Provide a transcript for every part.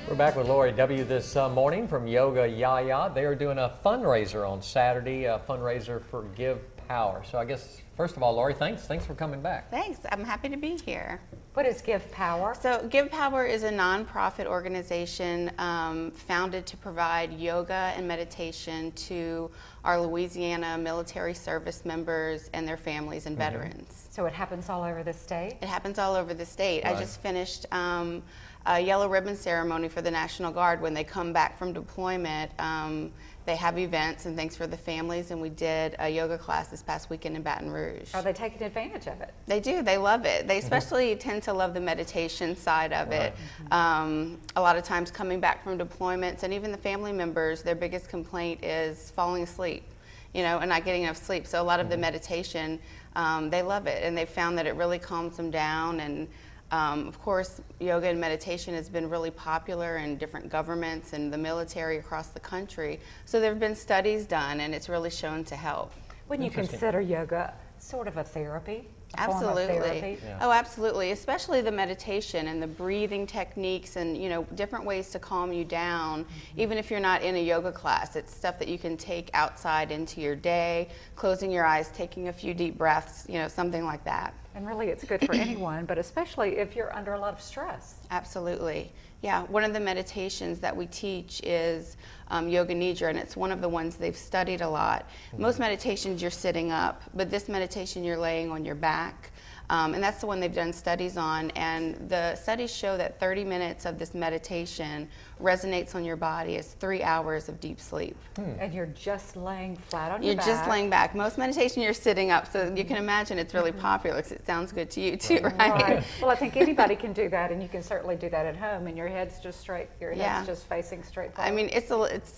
We're back with Lori W. this morning from YaYa. They are doing a fundraiser on Saturday, a fundraiser for Give Power. So I guess, first of all, Lori, thanks for coming back. Thanks. I'm happy to be here. What is Give Power? So Give Power is a nonprofit organization founded to provide yoga and meditation to our Louisiana military service members and their families and veterans. So it happens all over the state? It happens all over the state. Right. I just finished a yellow ribbon ceremony for the National Guard. When they come back from deployment, they have events and things for the families, and we did a yoga class this past weekend in Baton Rouge. Are they taking advantage of it? They do. They love it. They especially tend to love the meditation side of it. A lot of times coming back from deployments, and even the family members, their biggest complaint is falling asleep, you know, and not getting enough sleep. So a lot of the meditation, they love it, and they found that it really calms them down. And of course, yoga and meditation has been really popular in different governments and the military across the country. So there have been studies done, and it's really shown to help. Wouldn't you consider yoga sort of a therapy? Absolutely. Yeah. Oh, absolutely. Especially the meditation and the breathing techniques and, you know, different ways to calm you down. Even if you're not in a yoga class, it's stuff that you can take outside into your day, closing your eyes, taking a few deep breaths, you know, something like that. And really it's good for anyone, but especially if you're under a lot of stress. Absolutely. Yeah, one of the meditations that we teach is Yoga Nidra, and it's one of the ones they've studied a lot. Most meditations you're sitting up, but this meditation you're laying on your back. And that's the one they've done studies on, and the studies show that 30 minutes of this meditation resonates on your body as 3 hours of deep sleep. And you're just laying flat on your back. You're just laying back. Most meditation you're sitting up, so you can imagine it's really popular because it sounds good to you too, right? Well, I think anybody can do that, and you can certainly do that at home, and your head's just straight, your head's just facing straight forward. I mean, it's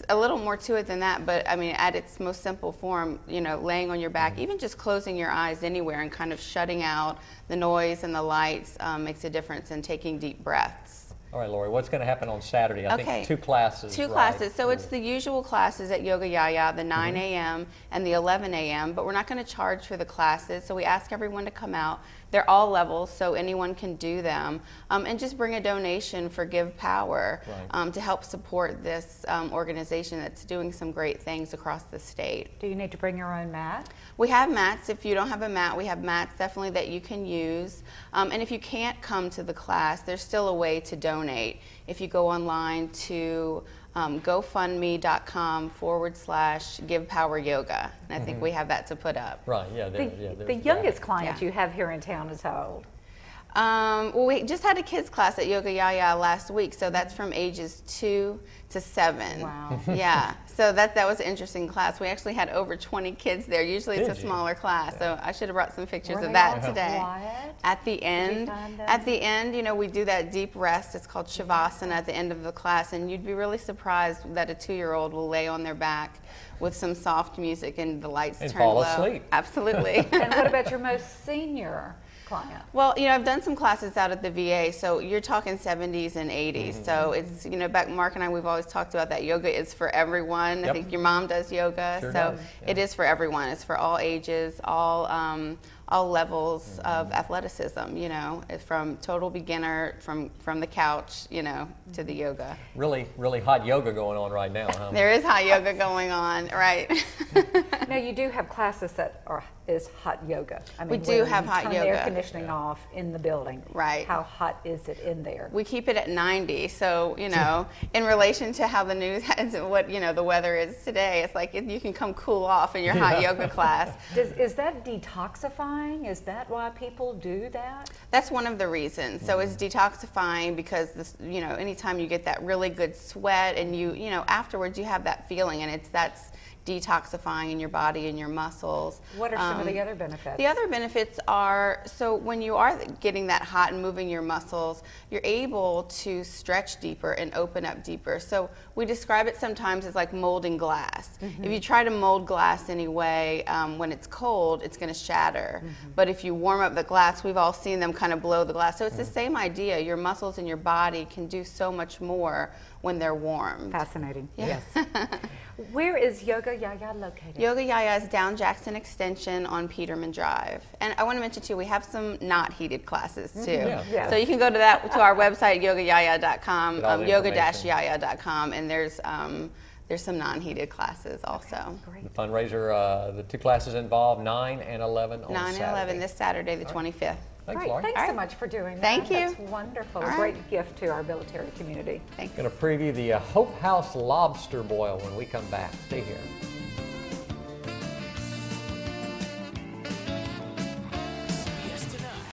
a little more to it than that, but I mean, at its most simple form, you know, laying on your back, even just closing your eyes anywhere and kind of shutting out the noise and the lights makes a difference in taking deep breaths. All right, Lori, what's going to happen on Saturday? I think 2 classes. 2 classes. So it's the usual classes at Yoga YaYa, the 9 a.m. and the 11 a.m., but we're not going to charge for the classes, so we ask everyone to come out. They're all levels, so anyone can do them. And just bring a donation for Give Power to help support this organization that's doing some great things across the state. Do you need to bring your own mat? We have mats. If you don't have a mat, we have mats definitely that you can use. And if you can't come to the class, there's still a way to donate. If you go online to GoFundMe.com/GivePowerYoga. And I think we have that to put up. Right, yeah. The youngest client you have here in town is how old? Well, we just had a kids class at Yoga YaYa last week, so that's from ages 2 to 7. Wow. Yeah, so that was an interesting class. We actually had over 20 kids there. Usually it's a smaller class, so I should have brought some pictures of that today. Quiet? At the end, you know, we do that deep rest. It's called Shavasana at the end of the class, and you'd be really surprised that a 2-year-old will lay on their back with some soft music and the lights turn low. And fall asleep. Absolutely. And what about your most senior client? Well, you know, I've done some classes out at the VA, so you're talking 70s and 80s. So it's, you know, Mark and I, we've always talked about that yoga is for everyone. I think your mom does yoga, so it is for everyone. It's for all ages, all levels of athleticism, you know, from total beginner, from the couch, you know, to the yoga. Really hot yoga going on right now, huh? There is hot yoga going on, right? Now, you do have classes that is hot yoga. I mean, we do have hot yoga. Turn the air conditioning off in the building. Right. How hot is it in there? We keep it at 90, so, you know, in relation to how the news has, what, you know, the weather is today, it's like you can come cool off in your hot yoga class. Is that detoxifying? Is that why people do that? That's one of the reasons. So it's detoxifying because, this, you know, anytime you get that really good sweat and you know, afterwards you have that feeling, and that's detoxifying in your body and your muscles. What are some of the other benefits? The other benefits are, so when you are getting that hot and moving your muscles, you're able to stretch deeper and open up deeper. So we describe it sometimes as like molding glass. If you try to mold glass anyway, when it's cold, it's going to shatter. But if you warm up the glass, we've all seen them kind of blow the glass. So it's the same idea. Your muscles in your body can do so much more when they're warmed. Fascinating. Yes. Where is Yoga YaYa located? Yoga YaYa is down Jackson Extension on Peterman Drive. And I want to mention too, we have some not heated classes too. Yeah. Yes. So you can go to our website, yogayaya.com, Get all the yoga-yaya.com, and there's some non-heated classes also. Great. The fundraiser, the 2 classes involved, 9 and 11 on 9 and Saturday. 11 this Saturday, the 25th. Thanks, Great. Lori. Thanks All so right. much for doing that. Thank you. That's wonderful. All A right. great gift to our military community. Thanks. Going to preview the Hope House lobster boil when we come back. Stay here.